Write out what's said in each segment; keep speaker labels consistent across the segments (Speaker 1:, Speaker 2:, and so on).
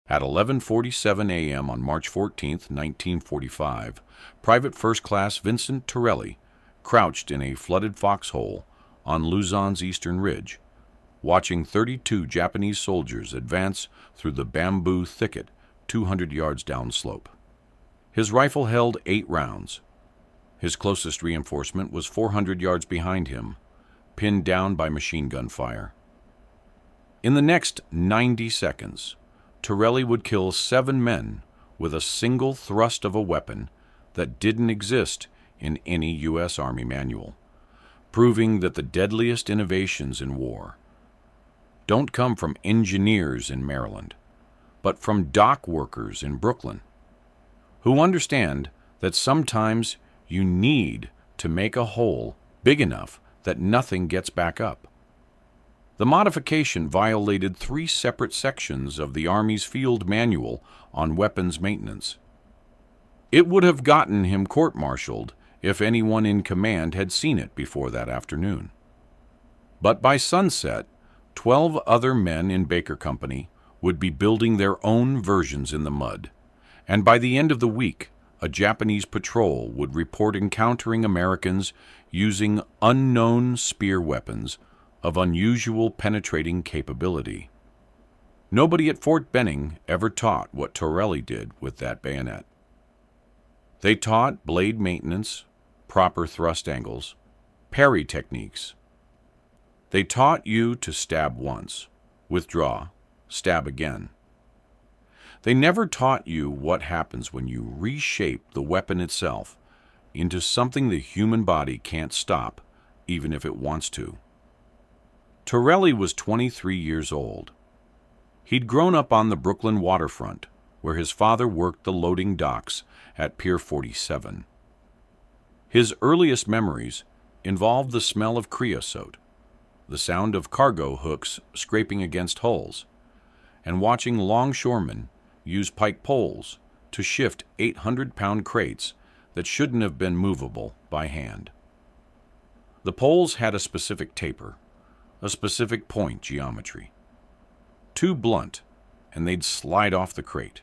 Speaker 1: At 11:47 a.m. on March 14, 1945, Private First Class Vincent Torelli crouched in a flooded foxhole on Luzon's eastern ridge, watching 32 Japanese soldiers advance through the bamboo thicket 200 yards downslope. His rifle held 8 rounds. His closest reinforcement was 400 yards behind him, pinned down by machine gun fire. In the next 90 seconds, Torelli would kill 7 men with a single thrust of a weapon that didn't exist in any U.S. Army manual, proving that the deadliest innovations in war don't come from engineers in Maryland, but from dock workers in Brooklyn, who understand that sometimes you need to make a hole big enough that nothing gets back up. The modification violated 3 separate sections of the Army's field manual on weapons maintenance. It would have gotten him court-martialed if anyone in command had seen it before that afternoon. But by sunset, 12 other men in Baker Company would be building their own versions in the mud, and by the end of the week, a Japanese patrol would report encountering Americans using unknown spear weapons of unusual penetrating capability. Nobody at Fort Benning ever taught what Torelli did with that bayonet. They taught blade maintenance, proper thrust angles, parry techniques. They taught you to stab once, withdraw, stab again. They never taught you what happens when you reshape the weapon itself into something the human body can't stop, even if it wants to. Torelli was 23 years old. He'd grown up on the Brooklyn waterfront, where his father worked the loading docks at Pier 47. His earliest memories involved the smell of creosote, the sound of cargo hooks scraping against hulls, and watching longshoremen use pike poles to shift 800-pound crates that shouldn't have been movable by hand. The poles had a specific taper, a specific point geometry. Too blunt, and they'd slide off the crate.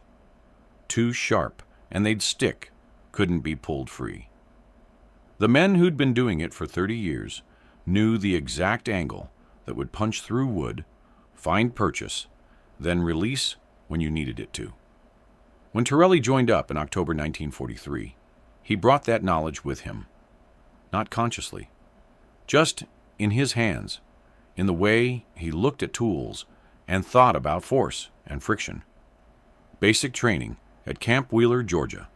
Speaker 1: Too sharp, and they'd stick, couldn't be pulled free. The men who'd been doing it for 30 years knew the exact angle that would punch through wood, find purchase, then release when you needed it to. When Torelli joined up in October 1943, he brought that knowledge with him. Not consciously, just in his hands, in the way he looked at tools and thought about force and friction. Basic training at Camp Wheeler, Georgia.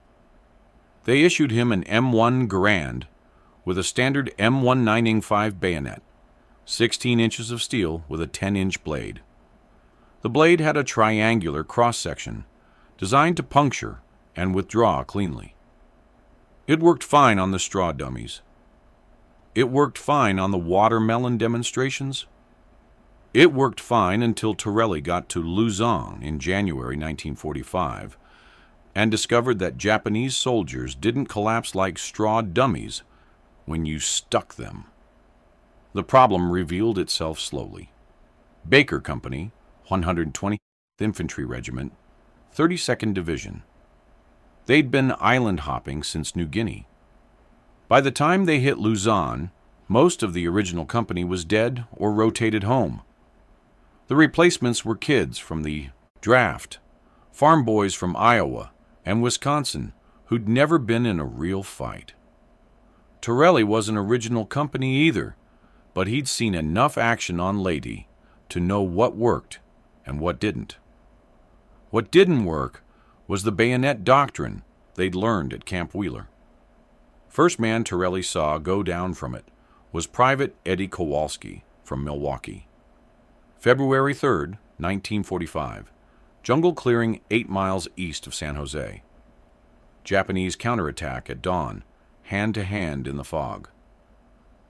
Speaker 1: They issued him an M1 Garand with a standard M1905 bayonet, 16 inches of steel with a 10-inch blade. The blade had a triangular cross-section designed to puncture and withdraw cleanly. It worked fine on the straw dummies. It worked fine on the watermelon demonstrations. It worked fine until Torelli got to Luzon in January 1945 and discovered that Japanese soldiers didn't collapse like straw dummies when you stuck them. The problem revealed itself slowly. Baker Company, 120th Infantry Regiment, 32nd Division. They'd been island hopping since New Guinea. By the time they hit Luzon, most of the original company was dead or rotated home. The replacements were kids from the draft, farm boys from Iowa and Wisconsin who'd never been in a real fight. Torelli wasn't original company either, but he'd seen enough action on Leyte to know what worked and what didn't. What didn't work was the bayonet doctrine they'd learned at Camp Wheeler. First man Torelli saw go down from it was Private Eddie Kowalski from Milwaukee. February 3rd, 1945, jungle clearing 8 miles east of San Jose. Japanese counterattack at dawn, hand-to-hand in the fog.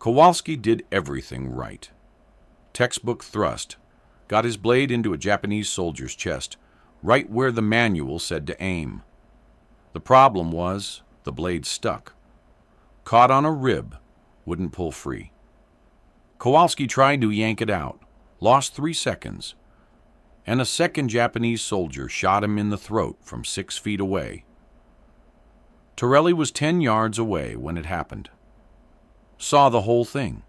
Speaker 1: Kowalski did everything right. Textbook thrust, got his blade into a Japanese soldier's chest, right where the manual said to aim. The problem was the blade stuck. Caught on a rib, wouldn't pull free. Kowalski tried to yank it out, lost 3 seconds, and a second Japanese soldier shot him in the throat from 6 feet away. Torelli was 10 yards away when it happened. Saw the whole thing.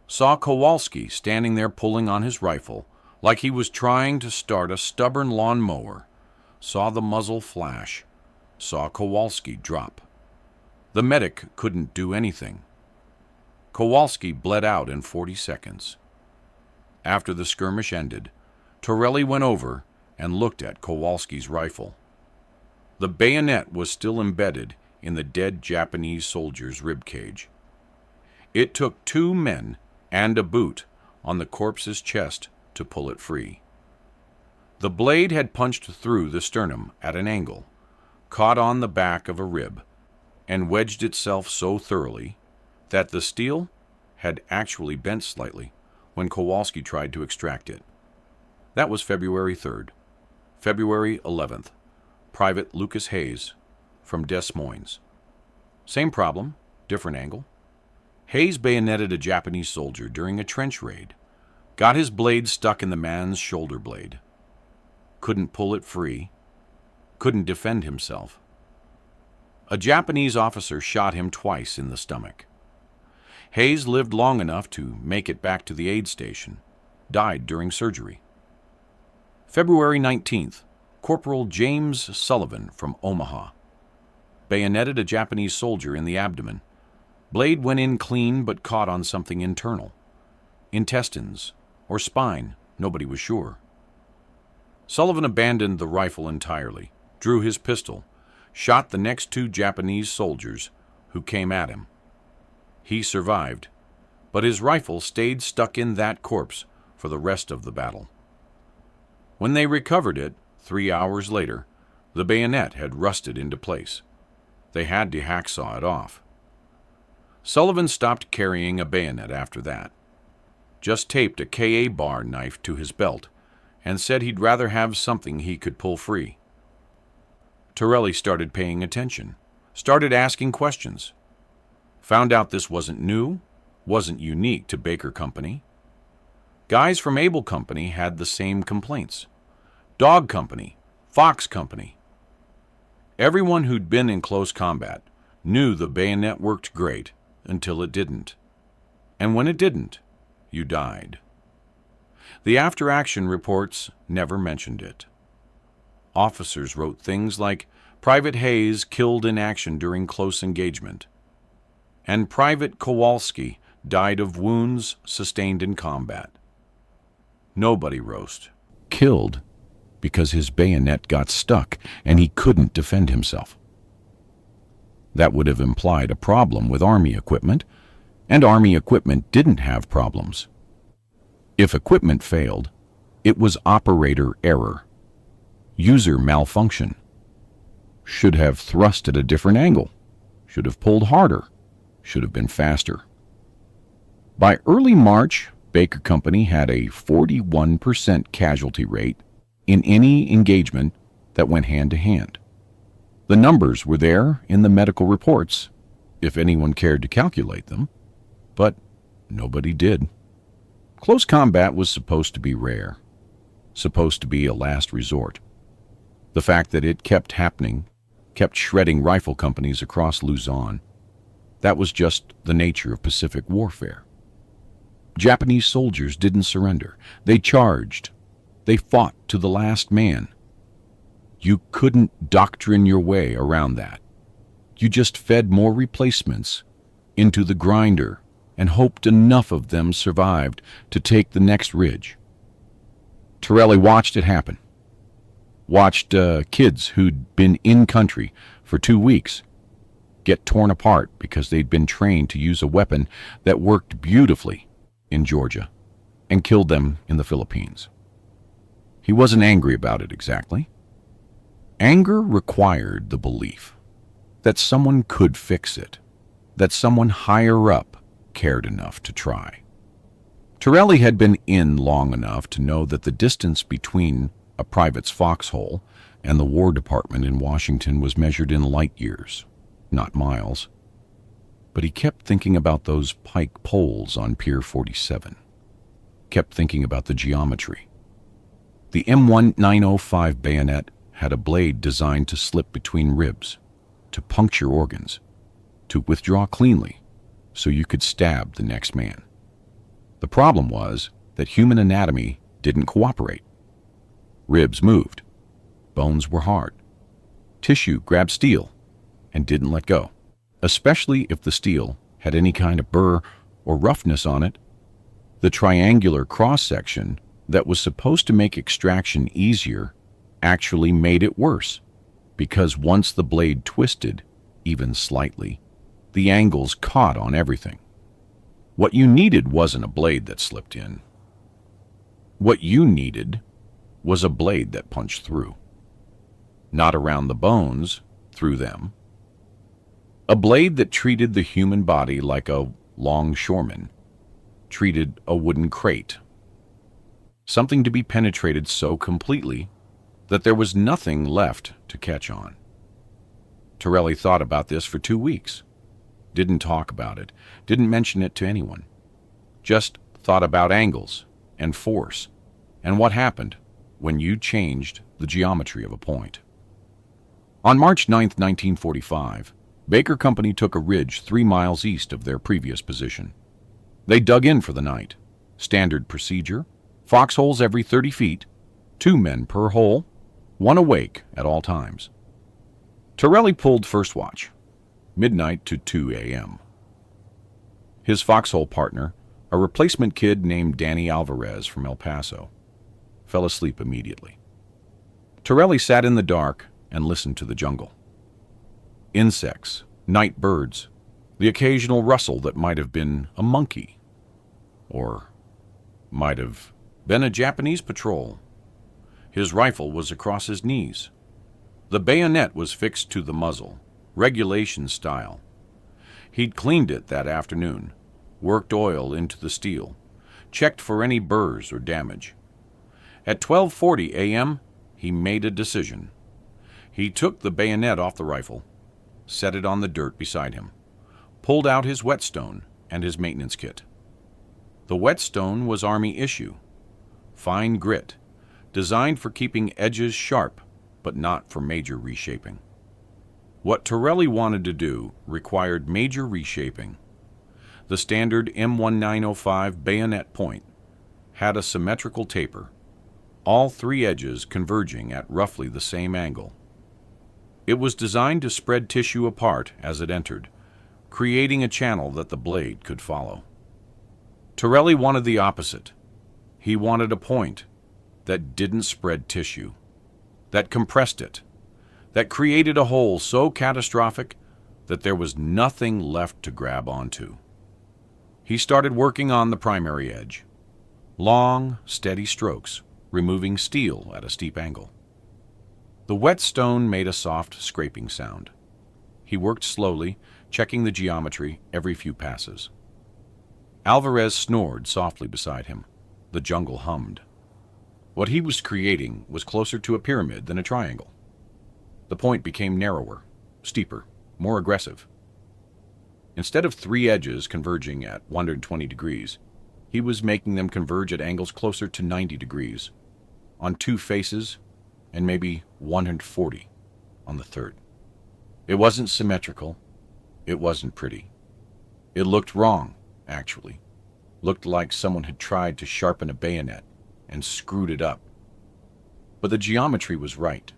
Speaker 1: Saw Kowalski standing there pulling on his rifle like he was trying to start a stubborn lawnmower. Saw the muzzle flash. Saw Kowalski drop. The medic couldn't do anything. Kowalski bled out in 40 seconds. After the skirmish ended, Torelli went over and looked at Kowalski's rifle. The bayonet was still embedded in the dead Japanese soldier's ribcage. It took 2 men and a boot on the corpse's chest to pull it free. The blade had punched through the sternum at an angle, caught on the back of a rib, and wedged itself so thoroughly that the steel had actually bent slightly when Kowalski tried to extract it. That was February 3rd. February 11th, Private Lucas Hayes from Des Moines. Same problem, different angle. Hayes bayoneted a Japanese soldier during a trench raid, got his blade stuck in the man's shoulder blade. Couldn't pull it free, couldn't defend himself. A Japanese officer shot him twice in the stomach. Hayes lived long enough to make it back to the aid station, died during surgery. February 19th, Corporal James Sullivan from Omaha bayoneted a Japanese soldier in the abdomen. Blade went in clean but caught on something internal. Intestines or spine, nobody was sure. Sullivan abandoned the rifle entirely, drew his pistol, shot the next 2 Japanese soldiers who came at him. He survived, but his rifle stayed stuck in that corpse for the rest of the battle. When they recovered it, 3 hours later, the bayonet had rusted into place. They had to hacksaw it off. Sullivan stopped carrying a bayonet after that, just taped a Ka bar knife to his belt, and said he'd rather have something he could pull free. Torelli started paying attention, started asking questions. Found out this wasn't new, wasn't unique to Baker Company. Guys from Able Company had the same complaints. Dog Company, Fox Company. Everyone who'd been in close combat knew the bayonet worked great until it didn't. And when it didn't, you died. The after-action reports never mentioned it. Officers wrote things like, Private Hayes killed in action during close engagement, and Private Kowalski died of wounds sustained in combat. Nobody wrote, killed because his bayonet got stuck and he couldn't defend himself. That would have implied a problem with Army equipment, and Army equipment didn't have problems. If equipment failed, it was operator error, user malfunction. Should have thrust at a different angle, should have pulled harder, should have been faster. By early March, Baker Company had a 41% casualty rate in any engagement that went hand to hand. The numbers were there in the medical reports, if anyone cared to calculate them, but nobody did. Close combat was supposed to be rare, supposed to be a last resort. The fact that it kept happening, kept shredding rifle companies across Luzon, that was just the nature of Pacific warfare. Japanese soldiers didn't surrender. They charged. They fought to the last man. You couldn't doctrine your way around that. You just fed more replacements into the grinder and hoped enough of them survived to take the next ridge. Torelli watched it happen. Watched kids who'd been in country for 2 weeks get torn apart because they'd been trained to use a weapon that worked beautifully in Georgia and killed them in the Philippines. He wasn't angry about it exactly. Anger required the belief that someone could fix it, that someone higher up cared enough to try. Torelli had been in long enough to know that the distance between a private's foxhole and the War Department in Washington was measured in light years, not miles. But he kept thinking about those pike poles on Pier 47, kept thinking about the geometry. The M1905 bayonet had a blade designed to slip between ribs, to puncture organs, to withdraw cleanly so you could stab the next man. The problem was that human anatomy didn't cooperate. Ribs moved, bones were hard, tissue grabbed steel and didn't let go, especially if the steel had any kind of burr or roughness on it. The triangular cross-section that was supposed to make extraction easier actually made it worse, because once the blade twisted, even slightly, the angles caught on everything. What you needed wasn't a blade that slipped in. What you needed was a blade that punched through. Not around the bones, through them. A blade that treated the human body like a longshoreman treated a wooden crate. Something to be penetrated so completely that there was nothing left to catch on. Torelli thought about this for 2 weeks. Didn't talk about it, didn't mention it to anyone. Just thought about angles and force and what happened when you changed the geometry of a point. On March 9, 1945, Baker Company took a ridge 3 miles east of their previous position. They dug in for the night. Standard procedure, foxholes every 30 feet, 2 men per hole, 1 awake at all times. Torelli pulled first watch, midnight to 2 a.m. His foxhole partner, a replacement kid named Danny Alvarez from El Paso, fell asleep immediately. Torelli sat in the dark and listened to the jungle. Insects, night birds, the occasional rustle that might have been a monkey, or might have been a Japanese patrol. His rifle was across his knees. The bayonet was fixed to the muzzle, regulation style. He'd cleaned it that afternoon, worked oil into the steel, checked for any burrs or damage. At 12:40 a.m., he made a decision. He took the bayonet off the rifle, set it on the dirt beside him, pulled out his whetstone and his maintenance kit. The whetstone was Army issue, fine grit, designed for keeping edges sharp, but not for major reshaping. What Torelli wanted to do required major reshaping. The standard M1905 bayonet point had a symmetrical taper, all 3 edges converging at roughly the same angle. It was designed to spread tissue apart as it entered, creating a channel that the blade could follow. Torelli wanted the opposite. He wanted a point that didn't spread tissue, that compressed it, that created a hole so catastrophic that there was nothing left to grab onto. He started working on the primary edge. Long, steady strokes, removing steel at a steep angle. The whetstone made a soft scraping sound. He worked slowly, checking the geometry every few passes. Alvarez snored softly beside him. The jungle hummed. What he was creating was closer to a pyramid than a triangle. The point became narrower, steeper, more aggressive. Instead of 3 edges converging at 120 degrees, he was making them converge at angles closer to 90 degrees, on 2 faces, and maybe 140 on the 3rd. It wasn't symmetrical. It wasn't pretty. It looked wrong, actually. Looked like someone had tried to sharpen a bayonet and screwed it up. But the geometry was right.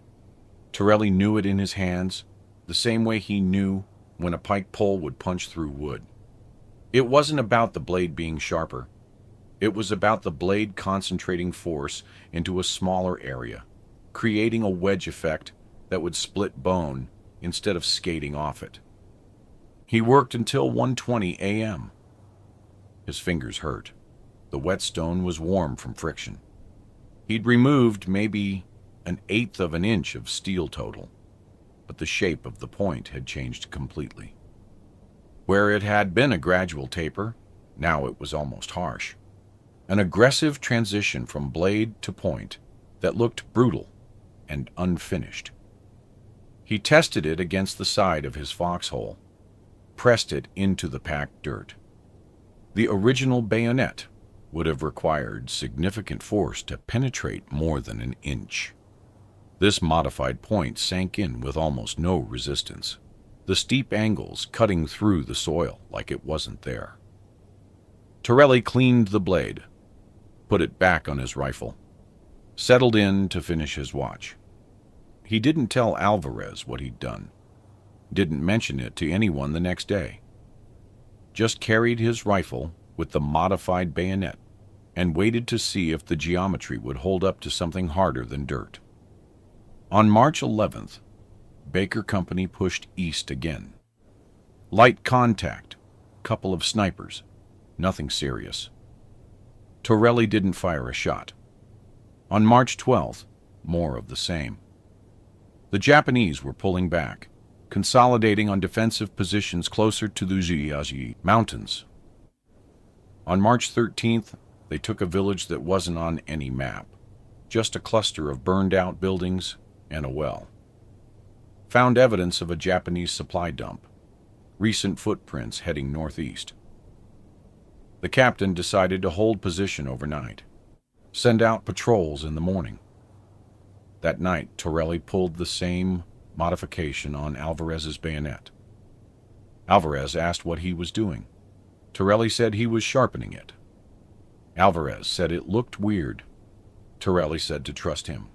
Speaker 1: Torelli knew it in his hands, the same way he knew when a pike pole would punch through wood. It wasn't about the blade being sharper. It was about the blade concentrating force into a smaller area, creating a wedge effect that would split bone instead of skating off it. He worked until 1:20 a.m. His fingers hurt. The whetstone was warm from friction. He'd removed maybe 1/8 of an inch of steel total, but the shape of the point had changed completely. Where it had been a gradual taper, now it was almost harsh. An aggressive transition from blade to point that looked brutal and unfinished. He tested it against the side of his foxhole, pressed it into the packed dirt. The original bayonet, would have required significant force to penetrate more than an inch. This modified point sank in with almost no resistance, the steep angles cutting through the soil like it wasn't there. Torelli cleaned the blade, put it back on his rifle, settled in to finish his watch. He didn't tell Alvarez what he'd done, didn't mention it to anyone the next day. Just carried his rifle with the modified bayonet and waited to see if the geometry would hold up to something harder than dirt. On March 11th, Baker Company pushed east again. Light contact, couple of snipers, nothing serious. Torelli didn't fire a shot. On March 12th, more of the same. The Japanese were pulling back, consolidating on defensive positions closer to the Jiaji Mountains. On March 13th, they took a village that wasn't on any map, just a cluster of burned-out buildings and a well. Found evidence of a Japanese supply dump, recent footprints heading northeast. The captain decided to hold position overnight, send out patrols in the morning. That night, Torelli pulled the same modification on Alvarez's bayonet. Alvarez asked what he was doing. Torelli said he was sharpening it. Alvarez said it looked weird. Torelli said to trust him.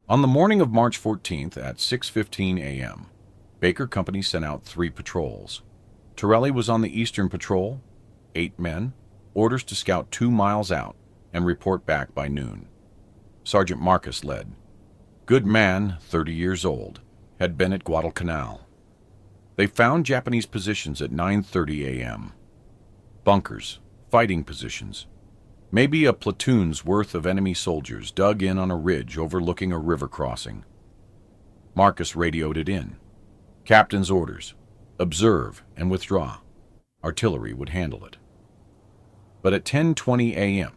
Speaker 1: On the morning of March 14th at 6:15 a.m., Baker Company sent out 3 patrols. Torelli was on the eastern patrol, 8 men, orders to scout 2 miles out and report back by noon. Sergeant Marcus led. Good man, 30 years old, had been at Guadalcanal. They found Japanese positions at 9:30 a.m. Bunkers, fighting positions. Maybe a platoon's worth of enemy soldiers dug in on a ridge overlooking a river crossing. Marcus radioed it in. Captain's orders: observe and withdraw. Artillery would handle it. But at 10:20 a.m.,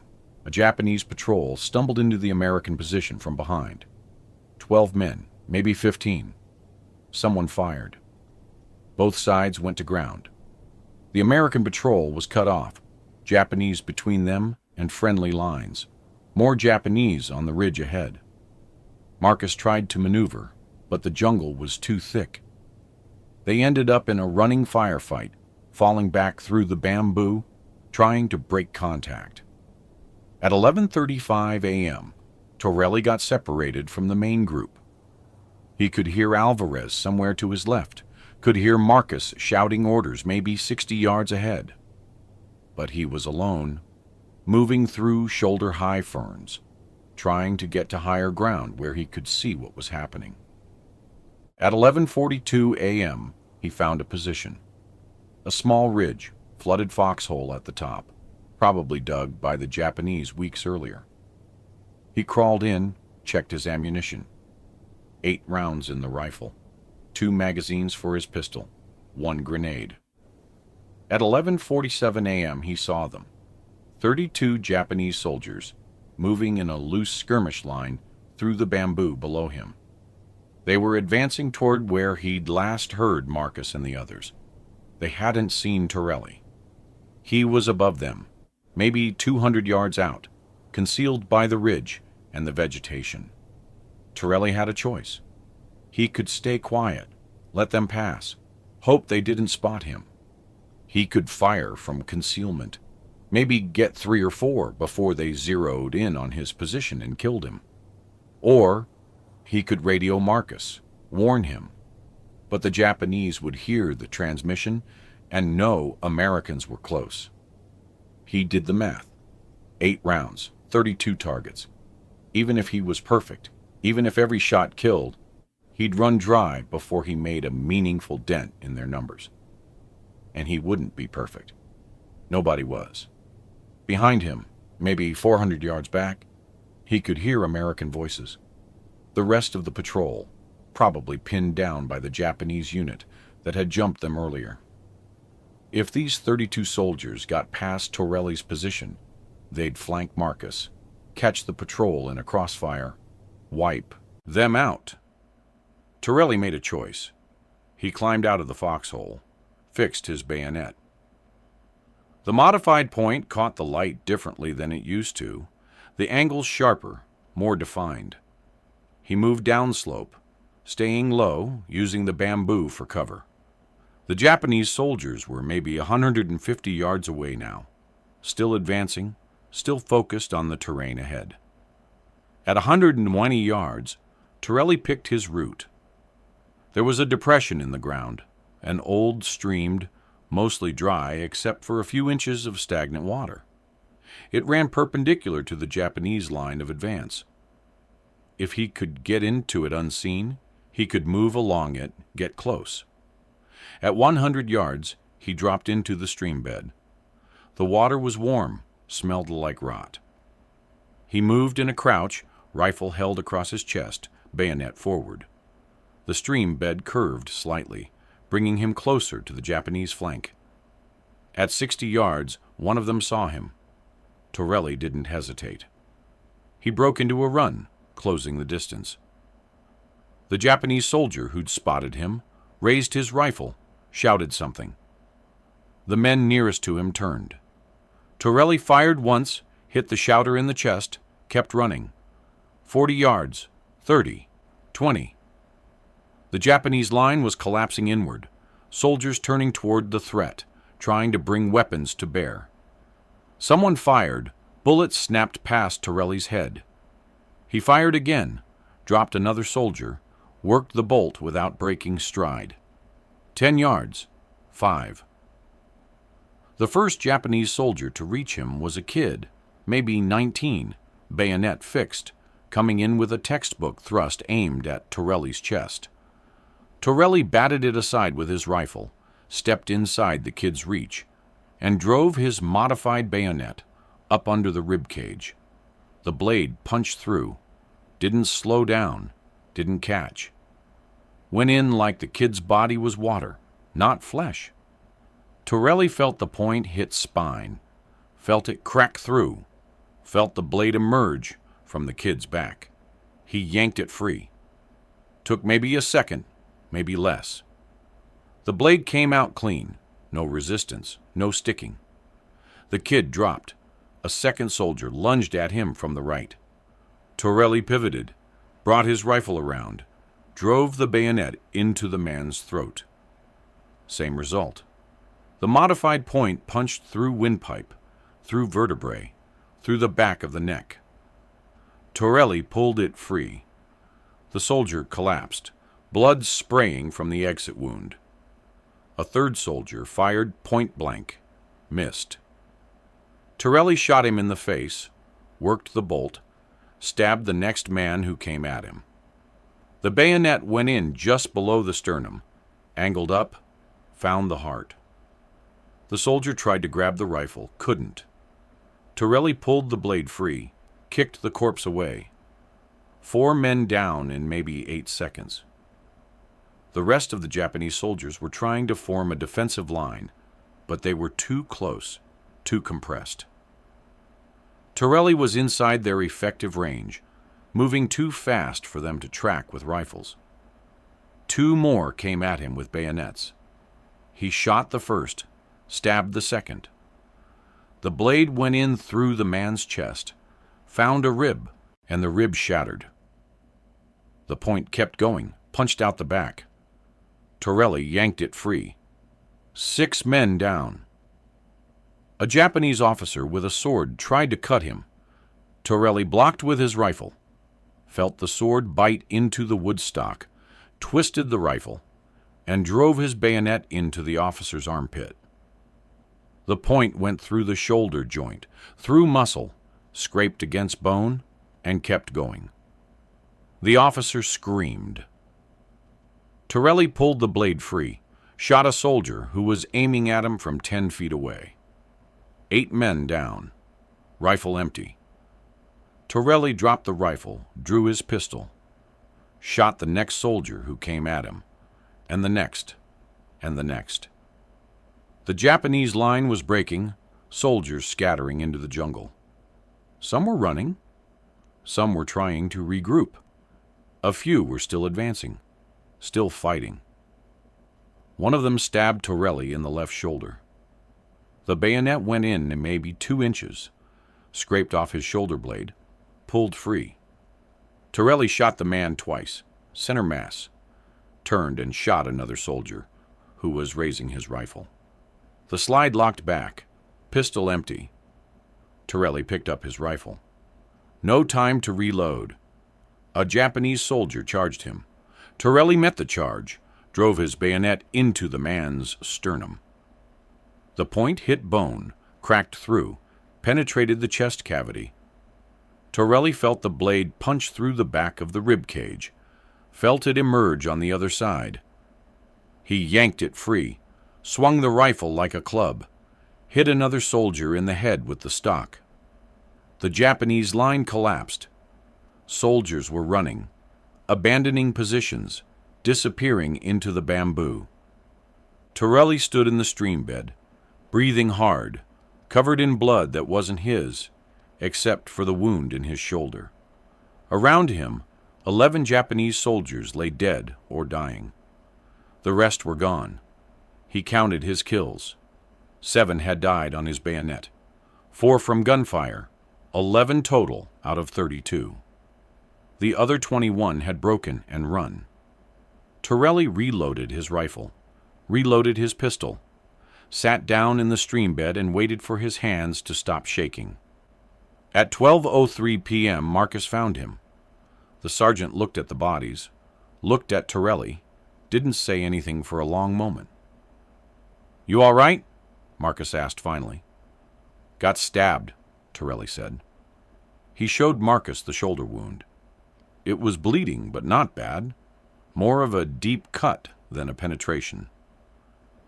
Speaker 1: a Japanese patrol stumbled into the American position from behind. 12 men, maybe 15. Someone fired. Both sides went to ground. The American patrol was cut off, Japanese between them and friendly lines. More Japanese on the ridge ahead. Marcus tried to maneuver, but the jungle was too thick. They ended up in a running firefight, falling back through the bamboo, trying to break contact. At 11:35 a.m., Torelli got separated from the main group. He could hear Alvarez somewhere to his left, could hear Marcus shouting orders maybe 60 yards ahead. But he was alone, moving through shoulder-high ferns, trying to get to higher ground where he could see what was happening. At 11:42 a.m., he found a position. A small ridge, flooded foxhole at the top, probably dug by the Japanese weeks earlier. He crawled in, checked his ammunition. 8 rounds in the rifle, 2 magazines for his pistol, 1 grenade. At 11:47 a.m. he saw them, 32 Japanese soldiers, moving in a loose skirmish line through the bamboo below him. They were advancing toward where he'd last heard Marcus and the others. They hadn't seen Torelli. He was above them, maybe 200 yards out, concealed by the ridge and the vegetation. Torelli had a choice. He could stay quiet, let them pass, hope they didn't spot him. He could fire from concealment, maybe get 3 or 4 before they zeroed in on his position and killed him. Or he could radio Marcus, warn him. But the Japanese would hear the transmission and know Americans were close. He did the math. 8 rounds, 32 targets. Even if he was perfect, even if every shot killed, he'd run dry before he made a meaningful dent in their numbers. And he wouldn't be perfect. Nobody was. Behind him, maybe 400 yards back, he could hear American voices. The rest of the patrol, probably pinned down by the Japanese unit that had jumped them earlier. If these 32 soldiers got past Torelli's position, they'd flank Marcus, catch the patrol in a crossfire, wipe them out. Torelli made a choice. He climbed out of the foxhole, fixed his bayonet. The modified point caught the light differently than it used to, the angles sharper, more defined. He moved downslope, staying low, using the bamboo for cover. The Japanese soldiers were maybe 150 yards away now, still advancing, still focused on the terrain ahead. At 120 yards, Torelli picked his route. There was a depression in the ground, an old streamed, mostly dry except for a few inches of stagnant water. It ran perpendicular to the Japanese line of advance. If he could get into it unseen, he could move along it, get close. At 100 yards, he dropped into the stream bed. The water was warm, smelled like rot. He moved in a crouch, rifle held across his chest, bayonet forward. The stream bed curved slightly, bringing him closer to the Japanese flank. At 60 yards, one of them saw him. Torelli didn't hesitate. He broke into a run, closing the distance. The Japanese soldier who'd spotted him raised his rifle, shouted something. The men nearest to him turned. Torelli fired once, hit the shouter in the chest, kept running. 40 yards, 30, 20. The Japanese line was collapsing inward, soldiers turning toward the threat, trying to bring weapons to bear. Someone fired, bullets snapped past Torelli's head. He fired again, dropped another soldier, worked the bolt without breaking stride. 10 yards, 5. The first Japanese soldier to reach him was a kid, maybe 19, bayonet fixed, coming in with a textbook thrust aimed at Torelli's chest. Torelli batted it aside with his rifle, stepped inside the kid's reach, and drove his modified bayonet up under the rib cage. The blade punched through, didn't slow down, didn't catch. Went in like the kid's body was water, not flesh. Torelli felt the point hit spine, felt it crack through, felt the blade emerge from the kid's back. He yanked it free. Took maybe a second, maybe less. The blade came out clean, no resistance, no sticking. The kid dropped. A second soldier lunged at him from the right. Torelli pivoted, brought his rifle around, drove the bayonet into the man's throat. Same result. The modified point punched through windpipe, through vertebrae, through the back of the neck. Torelli pulled it free. The soldier collapsed, blood spraying from the exit wound. A third soldier fired point blank, missed. Torelli shot him in the face, worked the bolt, stabbed the next man who came at him. The bayonet went in just below the sternum, angled up, found the heart. The soldier tried to grab the rifle, couldn't. Torelli pulled the blade free, kicked the corpse away. 4 men down in maybe 8 seconds. The rest of the Japanese soldiers were trying to form a defensive line, but they were too close, too compressed. Torelli was inside their effective range, moving too fast for them to track with rifles. 2 more came at him with bayonets. He shot the first, stabbed the second. The blade went in through the man's chest, found a rib, and the rib shattered. The point kept going, punched out the back. Torelli yanked it free. 6 men down. A Japanese officer with a sword tried to cut him. Torelli blocked with his rifle, felt the sword bite into the woodstock, twisted the rifle, and drove his bayonet into the officer's armpit. The point went through the shoulder joint, through muscle, scraped against bone, and kept going. The officer screamed. Torelli pulled the blade free, shot a soldier who was aiming at him from 10 feet away. 8 men down, rifle empty. Torelli dropped the rifle, drew his pistol, shot the next soldier who came at him, and the next, and the next. The Japanese line was breaking, soldiers scattering into the jungle. Some were running, some were trying to regroup. A few were still advancing, still fighting. One of them stabbed Torelli in the left shoulder. The bayonet went in maybe 2 inches, scraped off his shoulder blade, pulled free. Torelli shot the man twice, center mass, turned and shot another soldier who was raising his rifle. The slide locked back, pistol empty. Torelli picked up his rifle. No time to reload. A Japanese soldier charged him. Torelli met the charge, drove his bayonet into the man's sternum. The point hit bone, cracked through, penetrated the chest cavity. Torelli felt the blade punch through the back of the rib cage, felt it emerge on the other side. He yanked it free, swung the rifle like a club, hit another soldier in the head with the stock. The Japanese line collapsed. Soldiers were running, abandoning positions, disappearing into the bamboo. Torelli stood in the stream bed, breathing hard, covered in blood that wasn't his, except for the wound in his shoulder. Around him, 11 Japanese soldiers lay dead or dying. The rest were gone. He counted his kills. 7 had died on his bayonet, 4 from gunfire, 11 total out of 32. The other 21 had broken and run. Torelli reloaded his rifle, reloaded his pistol, sat down in the stream bed and waited for his hands to stop shaking. At 12:03 p.m., Marcus found him. The sergeant looked at the bodies, looked at Torelli, didn't say anything for a long moment. "You all right?" Marcus asked finally. "Got stabbed," Torelli said. He showed Marcus the shoulder wound. It was bleeding, but not bad. More of a deep cut than a penetration.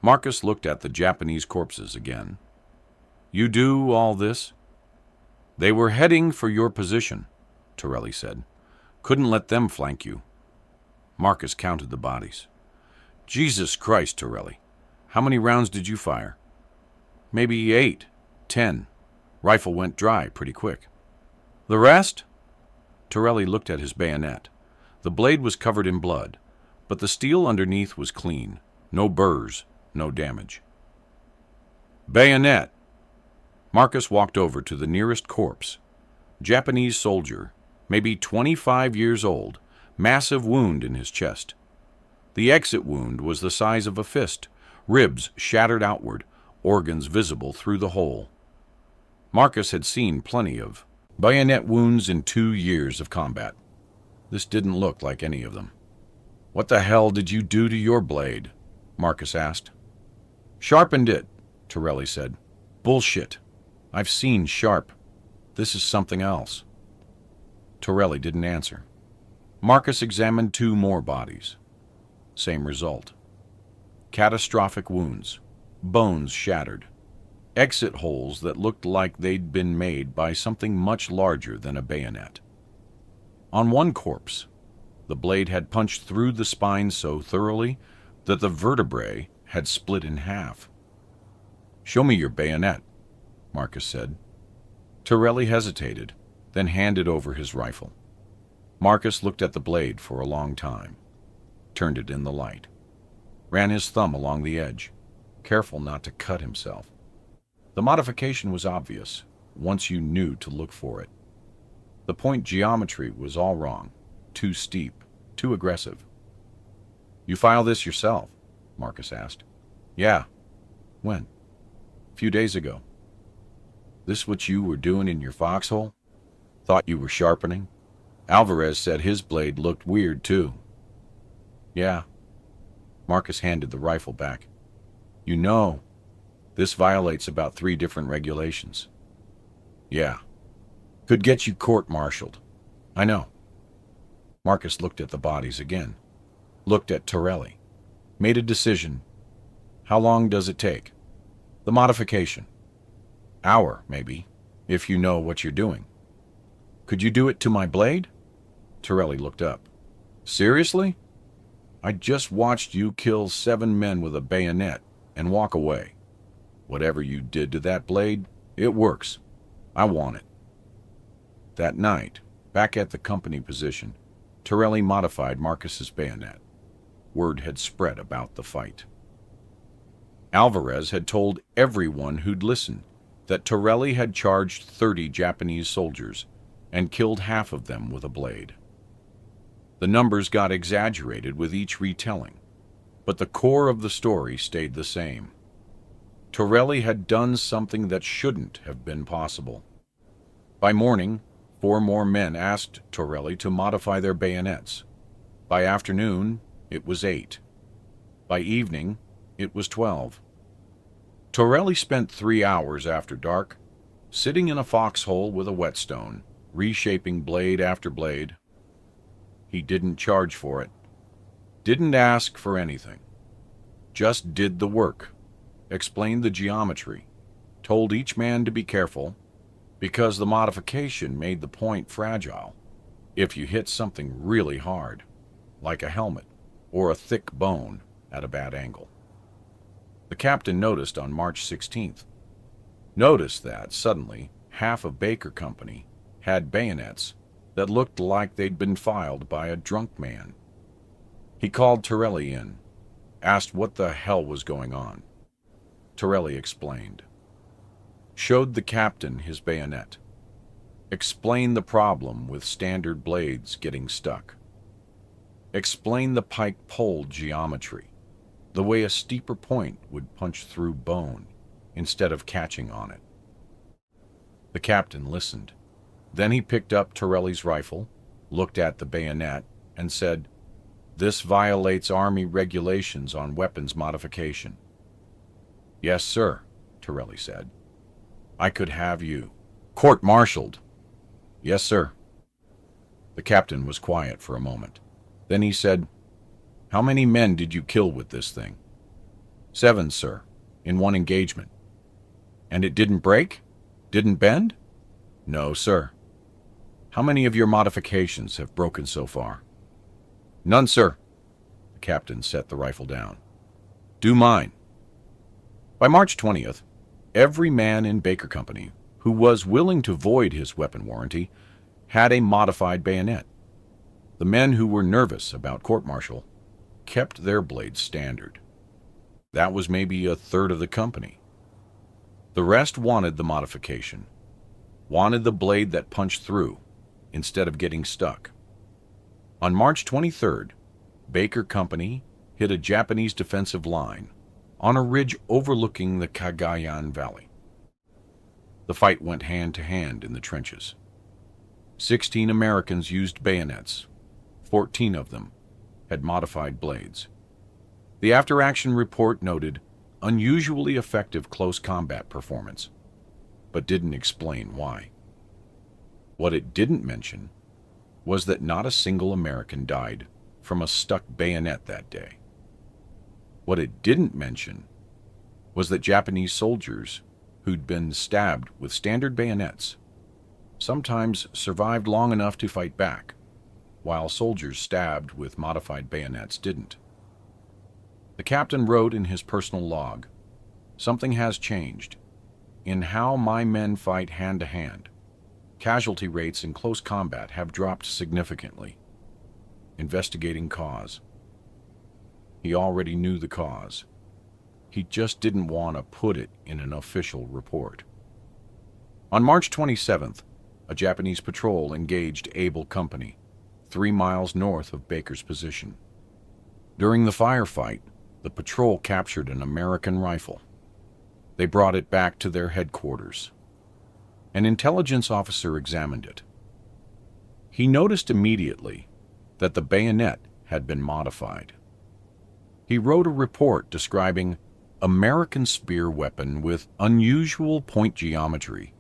Speaker 1: Marcus looked at the Japanese corpses again. "You do all this?" "They were heading for your position," Torelli said. "Couldn't let them flank you." Marcus counted the bodies. "Jesus Christ, Torelli. How many rounds did you fire?" "Maybe 8, 10. Rifle went dry pretty quick." "The rest?" Torelli looked at his bayonet. The blade was covered in blood, but the steel underneath was clean. No burrs, no damage. "Bayonet!" Marcus walked over to the nearest corpse. Japanese soldier, maybe 25 years old, massive wound in his chest. The exit wound was the size of a fist, ribs shattered outward, organs visible through the hole. Marcus had seen plenty of bayonet wounds in 2 years of combat. This didn't look like any of them. "What the hell did you do to your blade?" Marcus asked. "Sharpened it," Torelli said. "Bullshit. I've seen sharp. This is something else." Torelli didn't answer. Marcus examined 2 more bodies. Same result. Catastrophic wounds, bones shattered, exit holes that looked like they'd been made by something much larger than a bayonet. On one corpse, the blade had punched through the spine so thoroughly that the vertebrae had split in half. "Show me your bayonet," Marcus said. Torelli hesitated, then handed over his rifle. Marcus looked at the blade for a long time, turned it in the light, ran his thumb along the edge, careful not to cut himself. The modification was obvious once you knew to look for it. The point geometry was all wrong, too steep, too aggressive. "You file this yourself?" Marcus asked. "Yeah." "When?" "A few days ago." "This what you were doing in your foxhole? Thought you were sharpening?" "Alvarez said his blade looked weird too." "Yeah." Marcus handed the rifle back. "You know, this violates about 3 different regulations." "Yeah. Could get you court-martialed." "I know." Marcus looked at the bodies again, looked at Torelli, made a decision. "How long does it take?" "The modification." "Hour, maybe, if you know what you're doing." "Could you do it to my blade?" Torelli looked up. "Seriously? I just watched you kill 7 men with a bayonet and walk away. Whatever you did to that blade, it works. I want it." That night, back at the company position, Torelli modified Marcus's bayonet. Word had spread about the fight. Alvarez had told everyone who'd listened that Torelli had charged 30 Japanese soldiers and killed half of them with a blade. The numbers got exaggerated with each retelling, but the core of the story stayed the same. Torelli had done something that shouldn't have been possible. By morning, 4 more men asked Torelli to modify their bayonets. By afternoon, it was 8. By evening, it was 12. Torelli spent 3 hours after dark, sitting in a foxhole with a whetstone, reshaping blade after blade. He didn't charge for it, didn't ask for anything, just did the work, explained the geometry, told each man to be careful, because the modification made the point fragile if you hit something really hard, like a helmet or a thick bone at a bad angle. The captain noticed on March 16th, noticed that suddenly half of Baker Company had bayonets that looked like they'd been filed by a drunk man. He called Torelli in, asked what the hell was going on. Torelli explained, showed the captain his bayonet, explained the problem with standard blades getting stuck, explained the pike pole geometry, the way a steeper point would punch through bone instead of catching on it. The captain listened. Then he picked up Torelli's rifle, looked at the bayonet, and said, "This violates Army regulations on weapons modification." "Yes, sir," Torelli said. "I could have you court-martialed." "Yes, sir." The captain was quiet for a moment. Then he said, "How many men did you kill with this thing?" "7, sir, in one engagement." "And it didn't break? Didn't bend?" "No, sir." "How many of your modifications have broken so far?" "None, sir." The captain set the rifle down. "Do mine." By March 20th, every man in Baker Company who was willing to void his weapon warranty had a modified bayonet. The men who were nervous about court-martial kept their blades standard. That was maybe a third of the company. The rest wanted the modification, wanted the blade that punched through instead of getting stuck. On March 23rd, Baker Company hit a Japanese defensive line on a ridge overlooking the Cagayan Valley. The fight went hand to hand in the trenches. 16 Americans used bayonets. 14 of them had modified blades. The after-action report noted unusually effective close combat performance, but didn't explain why. What it didn't mention was that not a single American died from a stuck bayonet that day. What it didn't mention was that Japanese soldiers who'd been stabbed with standard bayonets sometimes survived long enough to fight back, while soldiers stabbed with modified bayonets didn't. The captain wrote in his personal log, "Something has changed. In how my men fight hand-to-hand, casualty rates in close combat have dropped significantly. Investigating cause." He already knew the cause. He just didn't want to put it in an official report. On March 27th, a Japanese patrol engaged Able Company, 3 miles north of Baker's position. During the firefight, the patrol captured an American rifle. They brought it back to their headquarters. An intelligence officer examined it. He noticed immediately that the bayonet had been modified. He wrote a report describing American spear weapon with unusual point geometry,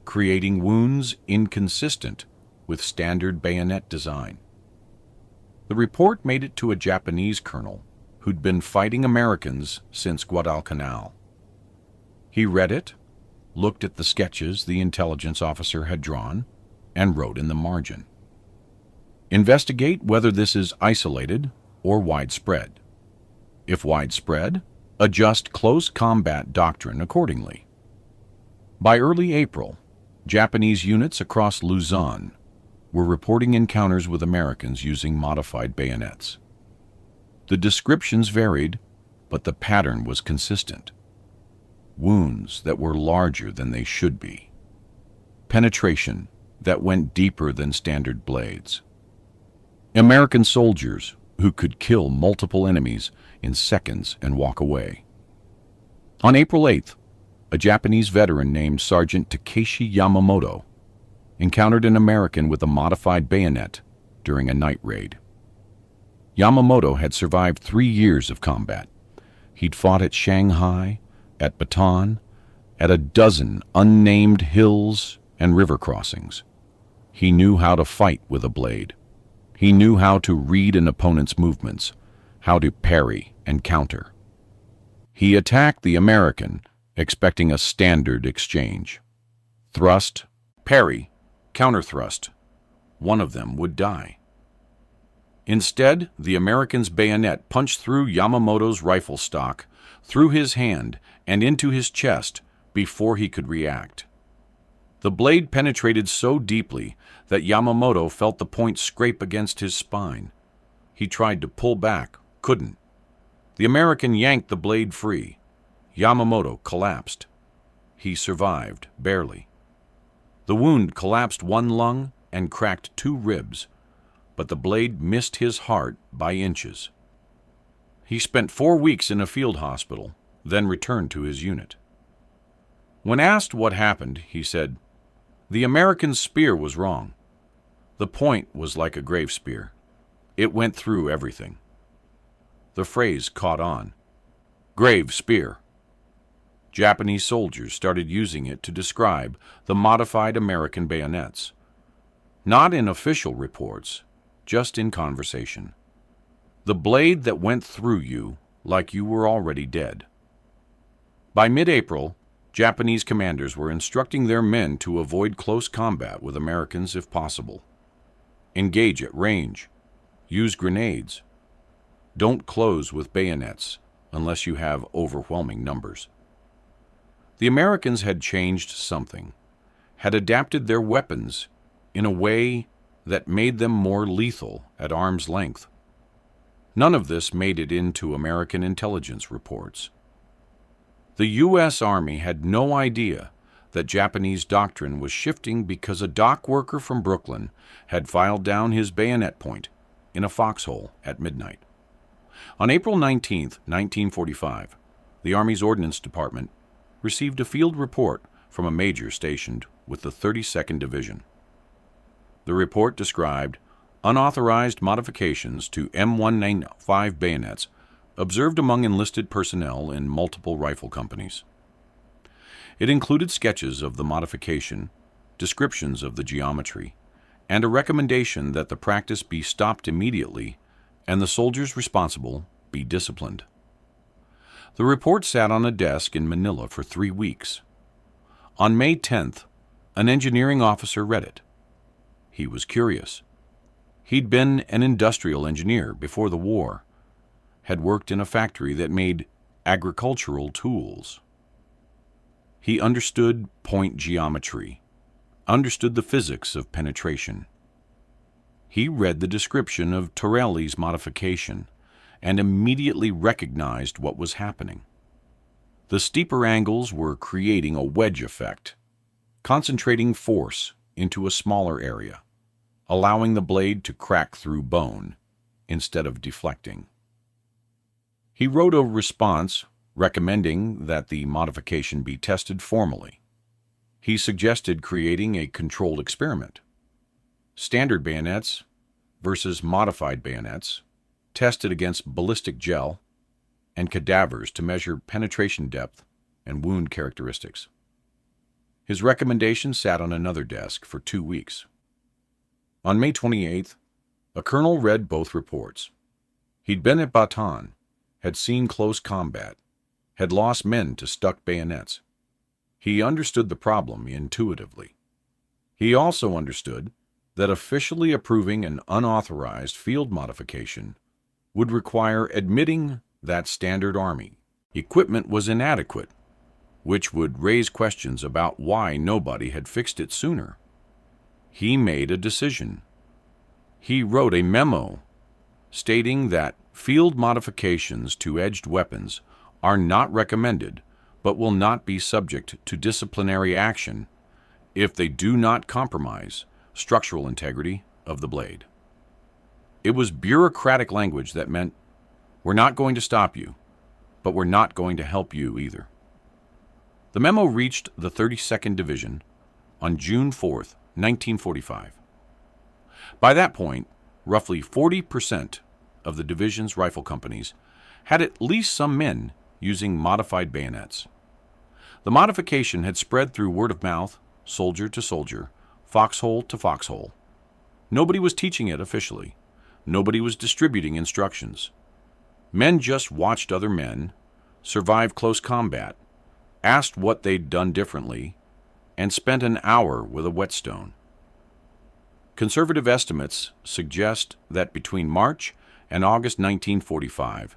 Speaker 1: creating wounds inconsistent with standard bayonet design. The report made it to a Japanese colonel who'd been fighting Americans since Guadalcanal. He read it, looked at the sketches the intelligence officer had drawn, and wrote in the margin, "Investigate whether this is isolated or widespread. If widespread, adjust close combat doctrine accordingly." By early April, Japanese units across Luzon were reporting encounters with Americans using modified bayonets. The descriptions varied, but the pattern was consistent. Wounds that were larger than they should be. Penetration that went deeper than standard blades. American soldiers who could kill multiple enemies in seconds and walk away. On April 8th, a Japanese veteran named Sergeant Takeshi Yamamoto encountered an American with a modified bayonet during a night raid. Yamamoto had survived 3 years of combat. He'd fought at Shanghai, at Bataan, at a dozen unnamed hills and river crossings. He knew how to fight with a blade. He knew how to read an opponent's movements, how to parry and counter. He attacked the American, expecting a standard exchange. Thrust, parry, counter-thrust. One of them would die. Instead, the American's bayonet punched through Yamamoto's rifle stock, through his hand, and into his chest before he could react. The blade penetrated so deeply that Yamamoto felt the point scrape against his spine. He tried to pull back, couldn't. The American yanked the blade free. Yamamoto collapsed. He survived, barely. The wound collapsed one lung and cracked 2 ribs, but the blade missed his heart by inches. He spent 4 weeks in a field hospital, then returned to his unit. When asked what happened, he said, "The American's spear was wrong. The point was like a grave spear. It went through everything." The phrase caught on. Grave spear. Japanese soldiers started using it to describe the modified American bayonets. Not in official reports, just in conversation. The blade that went through you like you were already dead. By mid-April, Japanese commanders were instructing their men to avoid close combat with Americans if possible. Engage at range. Use grenades. Don't close with bayonets unless you have overwhelming numbers. The Americans had changed something, had adapted their weapons in a way that made them more lethal at arm's length. None of this made it into American intelligence reports. The U.S. Army had no idea that Japanese doctrine was shifting because a dock worker from Brooklyn had filed down his bayonet point in a foxhole at midnight. On April 19, 1945, the Army's Ordnance Department received a field report from a major stationed with the 32nd Division. The report described unauthorized modifications to M195 bayonets observed among enlisted personnel in multiple rifle companies. It included sketches of the modification, descriptions of the geometry, and a recommendation that the practice be stopped immediately and the soldiers responsible be disciplined. The report sat on a desk in Manila for 3 weeks. On May 10th, an engineering officer read it. He was curious. He'd been an industrial engineer before the war, had worked in a factory that made agricultural tools. He understood point geometry, understood the physics of penetration. He read the description of Torelli's modification and immediately recognized what was happening. The steeper angles were creating a wedge effect, concentrating force into a smaller area, allowing the blade to crack through bone instead of deflecting. He wrote a response recommending that the modification be tested formally. He suggested creating a controlled experiment. Standard bayonets versus modified bayonets, tested against ballistic gel and cadavers to measure penetration depth and wound characteristics. His recommendation sat on another desk for 2 weeks. On May 28th, a colonel read both reports. He'd been at Bataan, had seen close combat, had lost men to stuck bayonets. He understood the problem intuitively. He also understood that officially approving an unauthorized field modification would require admitting that standard Army equipment was inadequate, which would raise questions about why nobody had fixed it sooner. He made a decision. He wrote a memo stating that field modifications to edged weapons are not recommended but will not be subject to disciplinary action if they do not compromise structural integrity of the blade. It was bureaucratic language that meant, we're not going to stop you, but we're not going to help you either. The memo reached the 32nd Division on June 4, 1945. By that point, roughly 40% of the division's rifle companies had at least some men using modified bayonets. The modification had spread through word of mouth, soldier to soldier, foxhole to foxhole. Nobody was teaching it officially. Nobody was distributing instructions. Men just watched other men, survived close combat, asked what they'd done differently, and spent an hour with a whetstone. Conservative estimates suggest that between March and August 1945,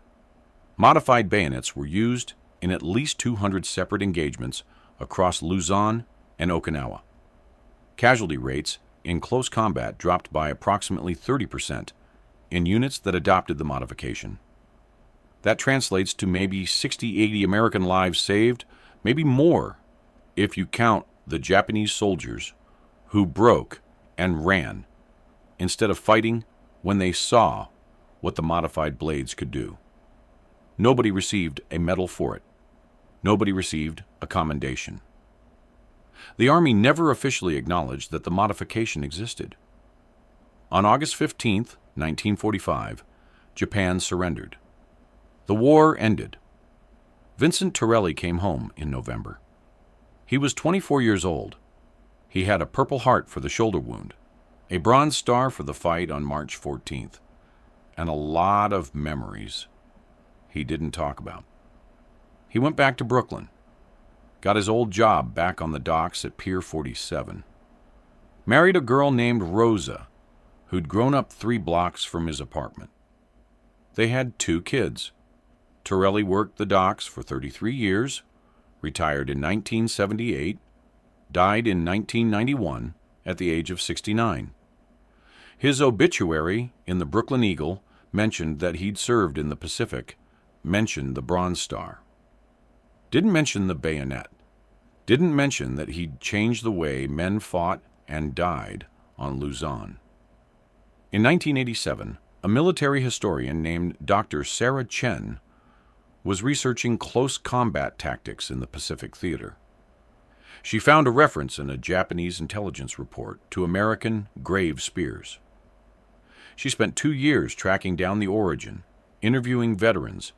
Speaker 1: modified bayonets were used in at least 200 separate engagements across Luzon and Okinawa. Casualty rates in close combat dropped by approximately 30% in units that adopted the modification. That translates to maybe 60-80 American lives saved, maybe more if you count the Japanese soldiers who broke and ran instead of fighting when they saw what the modified blades could do. Nobody received a medal for it. Nobody received a commendation. The Army never officially acknowledged that the modification existed. On August 15, 1945, Japan surrendered. The war ended. Vincent Torelli came home in November. He was 24 years old. He had a Purple Heart for the shoulder wound, a Bronze Star for the fight on March 14th, and a lot of memories he didn't talk about. He went back to Brooklyn, got his old job back on the docks at Pier 47, married a girl named Rosa, who'd grown up 3 blocks from his apartment. They had 2 kids. Torelli worked the docks for 33 years, retired in 1978, died in 1991 at the age of 69. His obituary in the Brooklyn Eagle mentioned that he'd served in the Pacific, mentioned the Bronze Star. Didn't mention the bayonet. Didn't mention that he'd changed the way men fought and died on Luzon. In 1987, a military historian named Dr. Sarah Chen was researching close combat tactics in the Pacific Theater. She found a reference in a Japanese intelligence report to American grave spears. She spent 2 years tracking down the origin, interviewing veterans,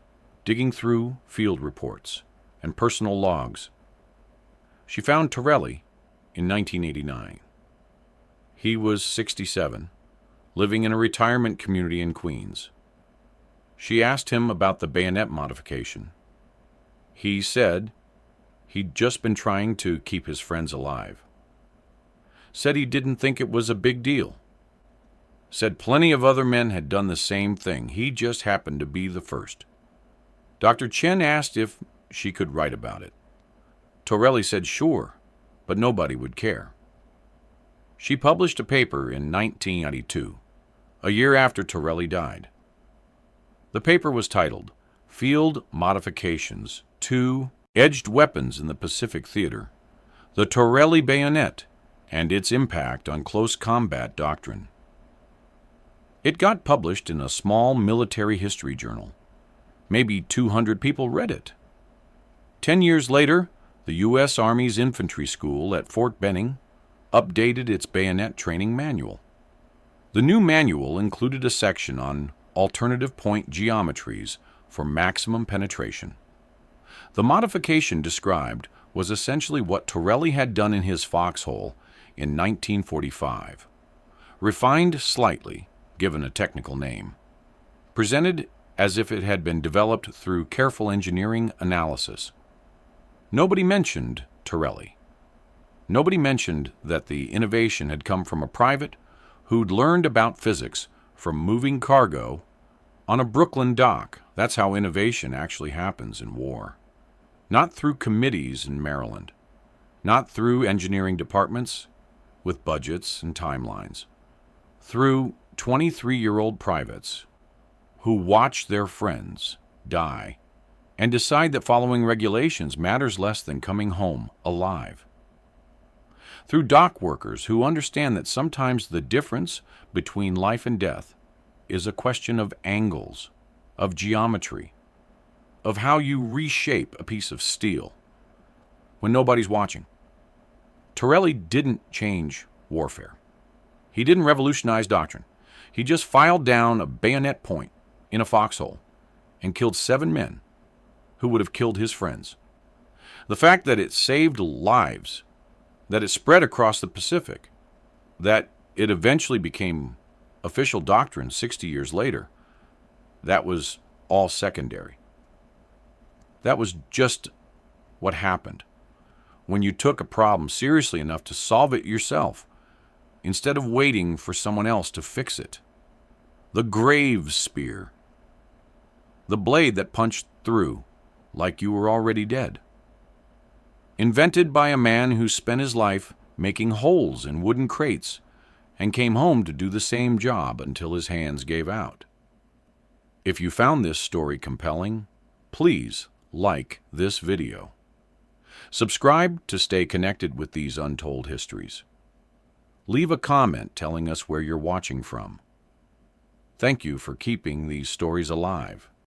Speaker 1: digging through field reports and personal logs. She found Torelli in 1989. He was 67, living in a retirement community in Queens. She asked him about the bayonet modification. He said he'd just been trying to keep his friends alive. Said he didn't think it was a big deal. Said plenty of other men had done the same thing. He just happened to be the first. Dr. Chen asked if she could write about it. Torelli said sure, but nobody would care. She published a paper in 1992, a year after Torelli died. The paper was titled Field Modifications to Edged Weapons in the Pacific Theater, the Torelli Bayonet and its Impact on Close Combat Doctrine. It got published in a small military history journal. Maybe 200 people read it. 10 years later, the U.S. Army's Infantry School at Fort Benning updated its bayonet training manual. The new manual included a section on alternative point geometries for maximum penetration. The modification described was essentially what Torelli had done in his foxhole in 1945, refined slightly, given a technical name, presented as if it had been developed through careful engineering analysis. Nobody mentioned Torelli. Nobody mentioned that the innovation had come from a private who'd learned about physics from moving cargo on a Brooklyn dock. That's how innovation actually happens in war. Not through committees in Maryland. Not through engineering departments with budgets and timelines. Through 23-year-old privates who watch their friends die and decide that following regulations matters less than coming home alive. Through dock workers who understand that sometimes the difference between life and death is a question of angles, of geometry, of how you reshape a piece of steel when nobody's watching. Torelli didn't change warfare. He didn't revolutionize doctrine. He just filed down a bayonet point in a foxhole and killed 7 men who would have killed his friends. The fact that it saved lives, that it spread across the Pacific, that it eventually became official doctrine 60 years later, that was all secondary. That was just what happened when you took a problem seriously enough to solve it yourself instead of waiting for someone else to fix it. The grave spear, the blade that punched through like you were already dead. Invented by a man who spent his life making holes in wooden crates and came home to do the same job until his hands gave out. If you found this story compelling, please like this video. Subscribe to stay connected with these untold histories. Leave a comment telling us where you're watching from. Thank you for keeping these stories alive.